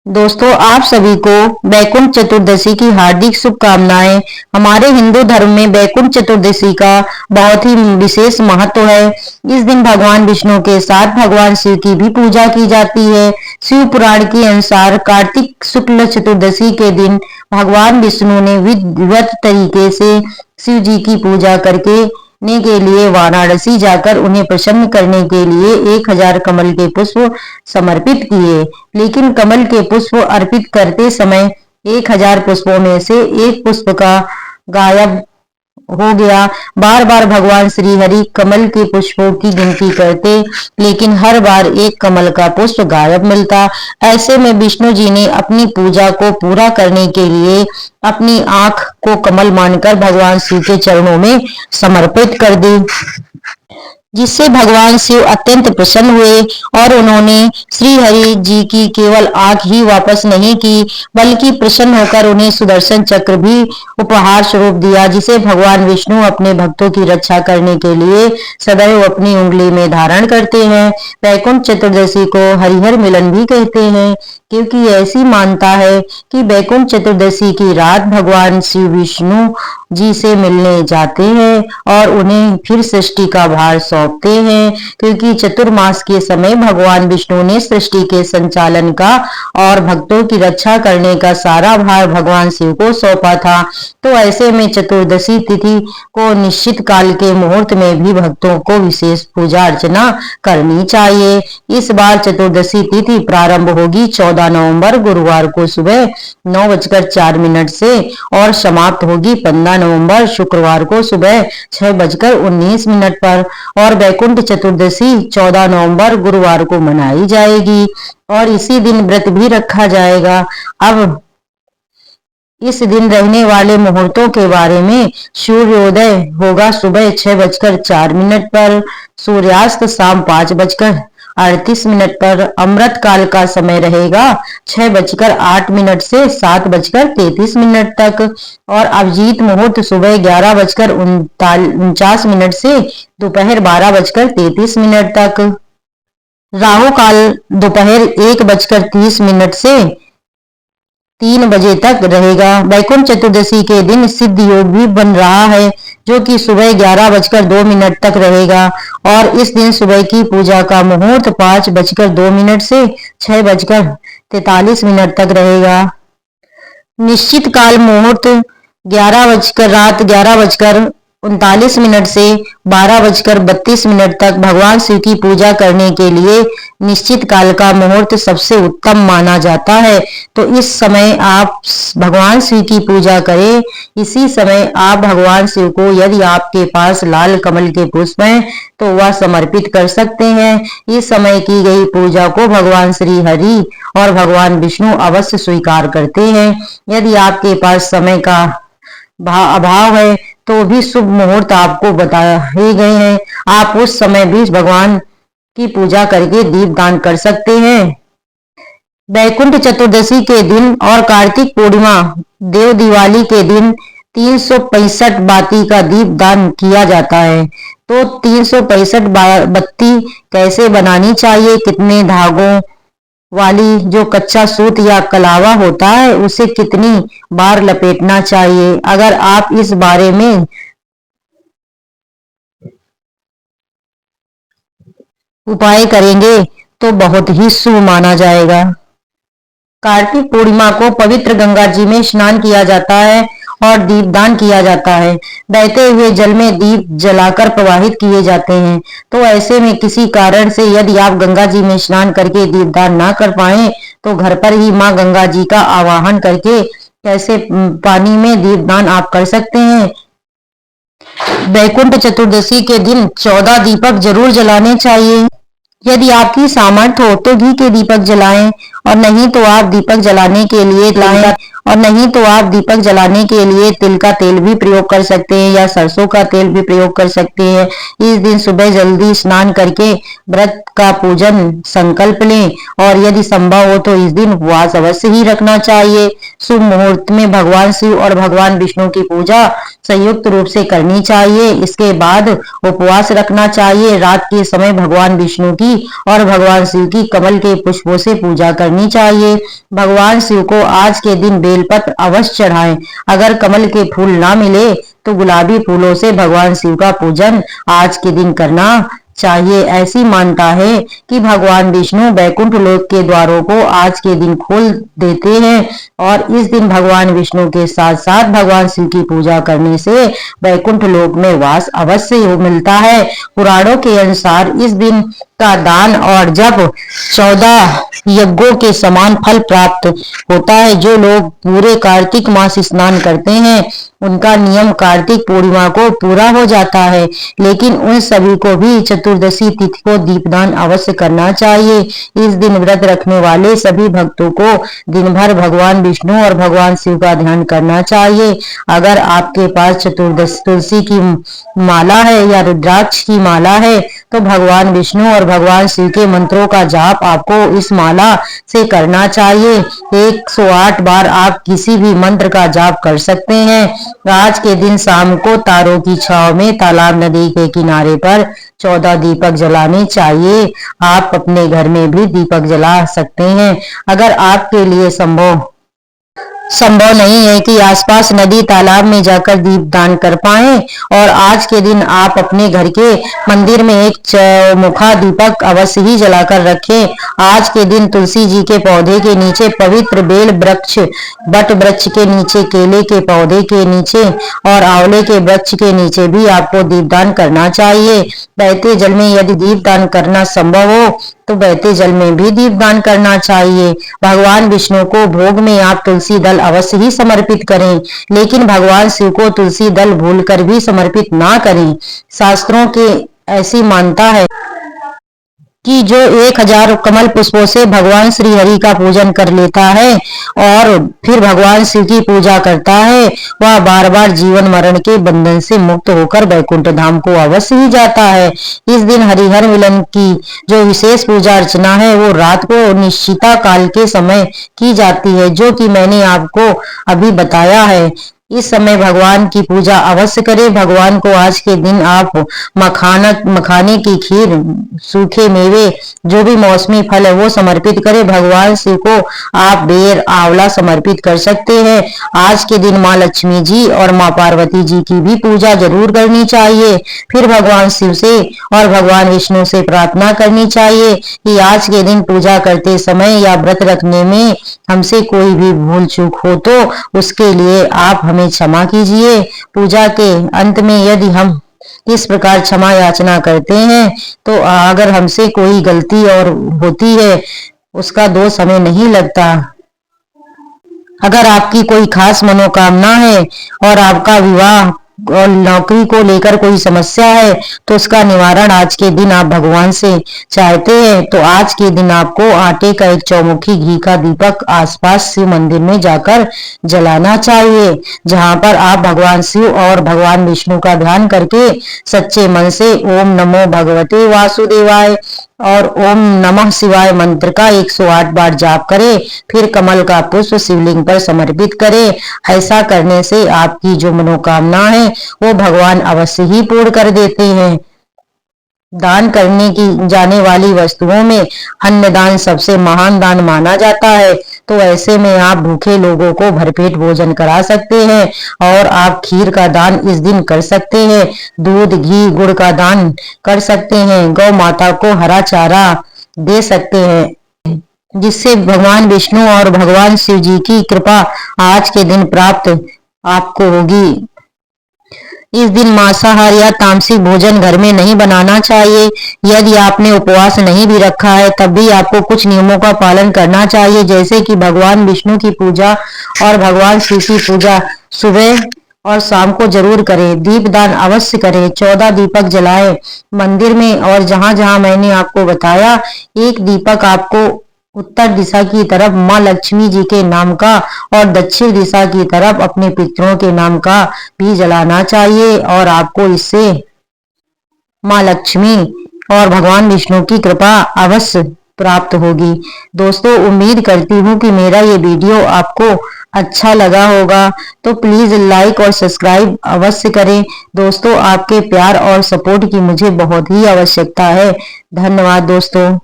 दोस्तों, आप सभी को वैकुंठ चतुर्दशी की हार्दिक शुभकामनाएं। हमारे हिंदू धर्म में वैकुंठ चतुर्दशी का बहुत ही विशेष महत्व है। इस दिन भगवान विष्णु के साथ भगवान शिव की भी पूजा की जाती है। शिव पुराण के अनुसार कार्तिक शुक्ल चतुर्दशी के दिन भगवान विष्णु ने विधिवत तरीके से शिव जी की पूजा करके ने के लिए वाराणसी जाकर उन्हें प्रसन्न करने के लिए 1000 कमल के पुष्प समर्पित किए। लेकिन कमल के पुष्प अर्पित करते समय 1000 पुष्पों में से एक पुष्प का गायब हो गया। बार बार भगवान श्री हरि कमल के पुष्पों की गिनती करते, लेकिन हर बार एक कमल का पुष्प गायब मिलता। ऐसे में विष्णु जी ने अपनी पूजा को पूरा करने के लिए अपनी आंख को कमल मानकर भगवान शिव के चरणों में समर्पित कर दी, जिससे भगवान शिव अत्यंत प्रसन्न हुए और उन्होंने श्री हरि जी की केवल आंख ही वापस नहीं की, बल्कि प्रसन्न होकर उन्हें सुदर्शन चक्र भी उपहार स्वरूप दिया, जिसे भगवान विष्णु अपने भक्तों की रक्षा करने के लिए सदैव अपनी उंगली में धारण करते हैं। वैकुंठ चतुर्दशी को हरिहर मिलन भी कहते हैं, क्योंकि ऐसी मानता है कि वैकुंठ चतुर्दशी की रात भगवान शिव विष्णु जी से मिलने जाते हैं और उन्हें फिर सृष्टि का भार सौंपते हैं, क्योंकि चतुर्मास के समय भगवान विष्णु ने सृष्टि के संचालन का और भक्तों की रक्षा करने का सारा भार भगवान शिव को सौंपा था। तो ऐसे में चतुर्दशी तिथि को निश्चित काल के मुहूर्त में भी भक्तों को विशेष पूजा अर्चना करनी चाहिए। इस बार चतुर्दशी तिथि प्रारंभ होगी 14 नवंबर गुरुवार को सुबह 9:04 से और समाप्त होगी 15 नवंबर शुक्रवार को सुबह 6:19 पर। और वैकुंठ चतुर्दशी 14 नवंबर गुरुवार को मनाई जाएगी और इसी दिन व्रत भी रखा जाएगा। अब इस दिन रहने वाले मुहूर्तों के बारे में: सूर्योदय होगा सुबह 6:04 पर, सूर्यास्त शाम 5:38 पर, अमृत काल का समय रहेगा 6:08 से 7:33 तक और अभिजीत मुहूर्त सुबह 11:49 से दोपहर 12:33 तक। राहु काल दोपहर 1:30 से 3 बजे तक रहेगा। वैकुंठ चतुर्दशी के दिन सिद्ध योग भी बन रहा है, जो कि सुबह 11:02 तक रहेगा और इस दिन सुबह की पूजा का मुहूर्त 5:02 से 6:43 तक रहेगा। निश्चित काल मुहूर्त रात 11:39 से 12:32 तक भगवान शिव की पूजा करने के लिए निश्चित काल का मुहूर्त सबसे उत्तम माना जाता है। तो इस समय आप भगवान शिव की पूजा करें। इसी समय आप भगवान शिव को, यदि आपके पास लाल कमल के पुष्प हैं, तो वह समर्पित कर सकते हैं। इस समय की गई पूजा को भगवान श्री हरि और भगवान विष्णु अवश्य स्वीकार करते हैं। यदि आपके पास समय का अभाव है तो भी शुभ मुहूर्त आपको बताए गए हैं। आप उस समय भी भगवान की पूजा करके दीपदान कर सकते हैं। वैकुंठ चतुर्दशी के दिन और कार्तिक पूर्णिमा देव दिवाली के दिन 365 बाती का दीपदान किया जाता है। तो 365 बत्ती कैसे बनानी चाहिए, कितने धागों वाली जो कच्चा सूत या कलावा होता है उसे कितनी बार लपेटना चाहिए, अगर आप इस बारे में उपाय करेंगे तो बहुत ही शुभ माना जाएगा। कार्तिक पूर्णिमा को पवित्र गंगा जी में स्नान किया जाता है और दीपदान किया जाता है। बहते हुए जल में दीप जलाकर प्रवाहित किए जाते हैं। तो ऐसे में किसी कारण से यदि आप गंगा जी में स्नान करके दीपदान ना कर पाए तो घर पर ही मां गंगा जी का आवाहन करके कैसे पानी में दीपदान आप कर सकते हैं। वैकुंठ चतुर्दशी के दिन 14 दीपक जरूर जलाने चाहिए। यदि आपकी सामर्थ्य हो तो घी के दीपक जलाएं और नहीं तो आप दीपक जलाने के लिए तिल का तेल भी प्रयोग कर सकते हैं या सरसों का तेल भी प्रयोग कर सकते हैं। इस दिन सुबह जल्दी स्नान करके व्रत का पूजन संकल्प लें और यदि संभव हो तो इस दिन उपवास अवश्य ही रखना चाहिए। शुभ मुहूर्त में भगवान शिव और भगवान विष्णु की पूजा संयुक्त रूप से करनी चाहिए। इसके बाद उपवास रखना चाहिए। रात के समय भगवान विष्णु की और भगवान शिव की कमल के पुष्पों से पूजा करनी चाहिए। भगवान शिव को आज के दिन बेलपत्र अवश्य चढ़ाएं। अगर कमल के फूल ना मिले तो गुलाबी फूलों से भगवान शिव का पूजन आज के दिन करना चाहिए। ऐसी मान्यता है कि भगवान विष्णु बैकुंठ लोक के द्वारों को आज के दिन खोल देते हैं और इस दिन भगवान विष्णु के साथ साथ भगवान शिव की पूजा करने से बैकुंठ लोक में वास अवश्य मिलता है। पुराणों के अनुसार इस दिन का दान और जप 14 यज्ञों के समान फल प्राप्त होता है। जो लोग पूरे कार्तिक मास स्नान करते हैं उनका नियम कार्तिक पूर्णिमा को पूरा हो जाता है, लेकिन उन सभी को भी चतुर्दशी तिथि को दीपदान अवश्य करना चाहिए। इस दिन व्रत रखने वाले सभी भक्तों को दिन भर भगवान विष्णु और भगवान शिव का ध्यान करना चाहिए। अगर आपके पास चतुर्दशी तुलसी की माला है या रुद्राक्ष की माला है तो भगवान विष्णु और भगवान शिव के मंत्रों का जाप आपको इस माला से करना चाहिए। 108 बार आप किसी भी मंत्र का जाप कर सकते हैं। आज के दिन शाम को तारों की छांव में तालाब नदी के किनारे पर 14 दीपक जलाने चाहिए। आप अपने घर में भी दीपक जला सकते हैं। अगर आपके लिए संभव नहीं है कि आसपास नदी तालाब में जाकर दीप दान कर पाए और आज के दिन आप अपने घर के मंदिर में एक चौमुखा दीपक अवश्य ही जलाकर रखें। आज के दिन तुलसी जी के पौधे के नीचे, पवित्र बेल वृक्ष, बट वृक्ष के नीचे, केले के पौधे के नीचे और आंवले के वृक्ष के नीचे भी आपको दीपदान करना चाहिए। बहते जल में यदि दीपदान करना संभव हो तो बहते जल में भी दीपदान करना चाहिए। भगवान विष्णु को भोग में आप तुलसी दल अवश्य ही समर्पित करें, लेकिन भगवान शिव को तुलसी दल भूलकर भी समर्पित ना करें। शास्त्रों के ऐसी मान्यता है कि जो 1000 कमल पुष्पों से भगवान श्री हरि का पूजन कर लेता है और फिर भगवान शिव की पूजा करता है वह बार बार जीवन मरण के बंधन से मुक्त होकर बैकुंठ धाम को अवश्य ही जाता है। इस दिन हरिहर मिलन की जो विशेष पूजा अर्चना है वो रात को निश्चिता काल के समय की जाती है, जो कि मैंने आपको अभी बताया है। इस समय भगवान की पूजा अवश्य करें। भगवान को आज के दिन आप मखाने की खीर, सूखे मेवे, जो भी मौसमी फल है वो समर्पित करें। भगवान शिव को आप बेर, आंवला समर्पित कर सकते हैं। आज के दिन माँ लक्ष्मी जी और माँ पार्वती जी की भी पूजा जरूर करनी चाहिए। फिर भगवान शिव से और भगवान विष्णु से प्रार्थना करनी चाहिए कि आज के दिन पूजा करते समय या व्रत रखने में हमसे कोई भी भूल चूक हो तो उसके लिए आप हमें क्षमा कीजिए। पूजा के अंत में यदि हम इस प्रकार क्षमा याचना करते हैं तो अगर हमसे कोई गलती और होती है उसका दोष हमें नहीं लगता। अगर आपकी कोई खास मनोकामना है और आपका विवाह और नौकरी को लेकर कोई समस्या है तो उसका निवारण आज के दिन आप भगवान से चाहते हैं तो आज के दिन आपको आटे का एक चौमुखी घी का दीपक आसपास शिव मंदिर में जाकर जलाना चाहिए, जहां पर आप भगवान शिव और भगवान विष्णु का ध्यान करके सच्चे मन से ओम नमो भगवते वासुदेवाय और ओम नमः शिवाय मंत्र का 108 बार जाप करें। फिर कमल का पुष्प शिवलिंग पर समर्पित करें। ऐसा करने से आपकी जो मनोकामना है वो भगवान अवश्य ही पूर्ण कर देते हैं। दान करने की जाने वाली वस्तुओं में अन्नदान सबसे महान दान माना जाता है, तो ऐसे में आप भूखे लोगों को भरपेट भोजन करा सकते हैं और आप खीर का दान इस दिन कर सकते हैं। दूध, घी, गुड़ का दान कर सकते हैं। गौ माता को हरा चारा दे सकते हैं, जिससे भगवान विष्णु और भगवान शिव जी की कृपा आज के दिन प्राप्त आपको होगी। इस दिन मांसाहार या तामसिक भोजन घर में नहीं बनाना चाहिए। यदि आपने उपवास नहीं भी रखा है तब भी आपको कुछ नियमों का पालन करना चाहिए, जैसे कि भगवान विष्णु की पूजा और भगवान शिव की पूजा सुबह और शाम को जरूर करें। दीपदान अवश्य करें। 14 दीपक जलाएं मंदिर में और जहां जहां मैंने आपको बताया एक दीपक आपको उत्तर दिशा की तरफ माँ लक्ष्मी जी के नाम का और दक्षिण दिशा की तरफ अपने पितरों के नाम का भी जलाना चाहिए और आपको इससे माँ लक्ष्मी और भगवान विष्णु की कृपा अवश्य प्राप्त होगी। दोस्तों, उम्मीद करती हूँ कि मेरा ये वीडियो आपको अच्छा लगा होगा, तो प्लीज लाइक और सब्सक्राइब अवश्य करें। दोस्तों, आपके प्यार और सपोर्ट की मुझे बहुत ही आवश्यकता है। धन्यवाद दोस्तों।